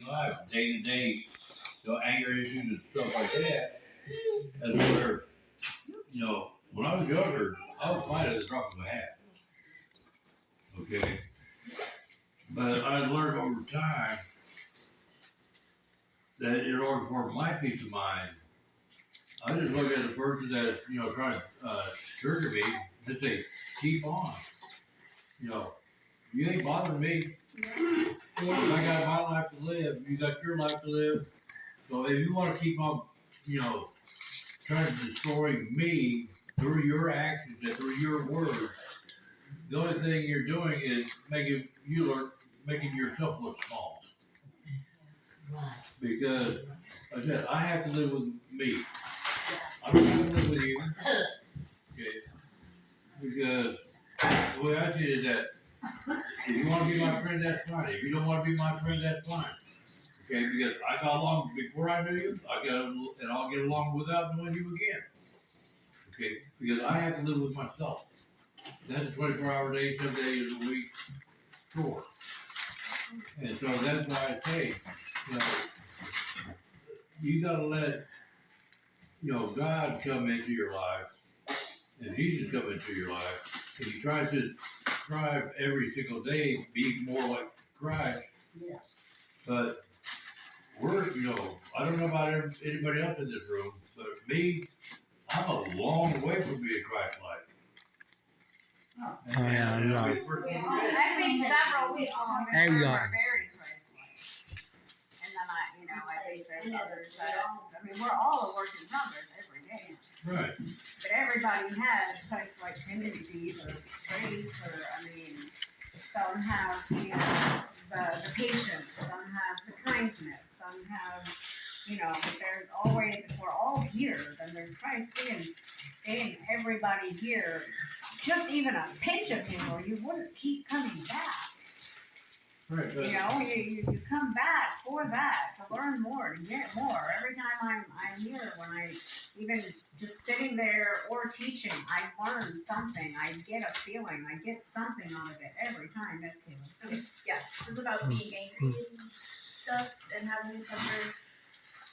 life, day to day, anger issues and stuff like that. That's where, when I was younger, I was fine at the drop of a hat. Okay. But I learned over time that in order for my peace of mind, I just look at the person that's, trying to trigger me, just say, keep on. You ain't bothering me. I got my life to live. You got your life to live. So if you want to keep on, trying to destroy me through your actions and through your words, the only thing you're doing is making yourself look small. Because again, I have to live with me. I'm not going to live with you. Okay. Because the way I see it is that if you want to be my friend, that's fine. If you don't want to be my friend, that's fine. Okay, because I got along before I knew you, and I'll get along without knowing you again. Okay, because I have to live with myself. That's a 24-hour day, 7 days a week chore. And so that's why I say, you gotta let, God come into your life, and Jesus come into your life, and you try to strive every single day, be more like Christ. Yes. But we're, I don't know about anybody else in this room, but me, I'm a long way from being Christ-like. Oh yeah, we are. I think several people on this room are very Christ-like. And then I think there's others that, we're all a work in progress every day. Right. But everybody has Christ-like tendencies or traits some have, the patience, some have the kindness, some have, there's always, if we're all here, then there's Christ in everybody here. Just even a pinch of him, or you wouldn't keep coming back. Right. You come back for that, to learn more, to get more. Every time I'm here, when I even just sitting there or teaching, I learn something. I get a feeling. I get something out of it every time. That's okay. Yeah, it's about being angry and stuff and having a temper.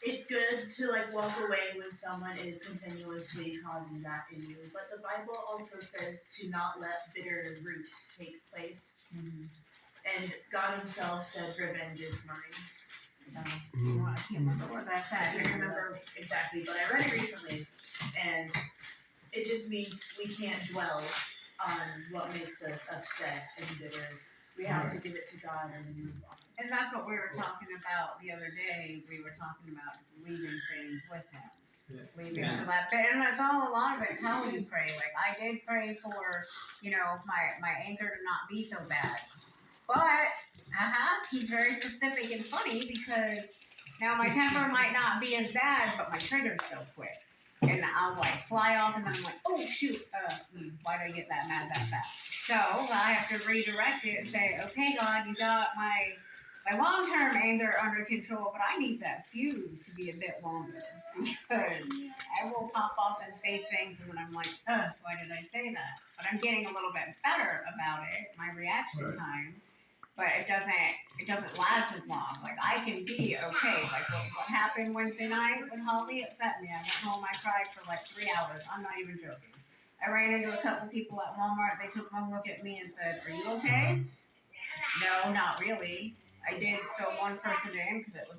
It's good to walk away when someone is continuously causing that in you. But the Bible also says to not let bitter root take place. Mm-hmm. And God himself said, revenge is mine. I can't remember where that's at. I can't remember exactly, but I read it recently. And it just means we can't dwell on what makes us upset and bitter. We have to give it to God and move on. And that's what we were talking about the other day. We were talking about leaving things with him. Leaving to that bit. And that's all a lot of it, how you pray. Like I did pray for, my anger to not be so bad. But he's very specific and funny because now my temper might not be as bad, but my trigger's so quick. And I'll fly off and then I'm like, oh shoot, why did I get that mad that fast? So I have to redirect it and say, okay God, you got my long-term anger under control, but I need that fuse to be a bit longer because I will pop off and say things and then I'm like, why did I say that? But I'm getting a little bit better about it, my reaction time. But it doesn't last as long. I can be okay. What happened Wednesday night when Holly upset me. I went home, I cried for 3 hours. I'm not even joking. I ran into a couple people at Walmart. They took one look at me and said, are you okay? No, not really. I did fill one person in because it was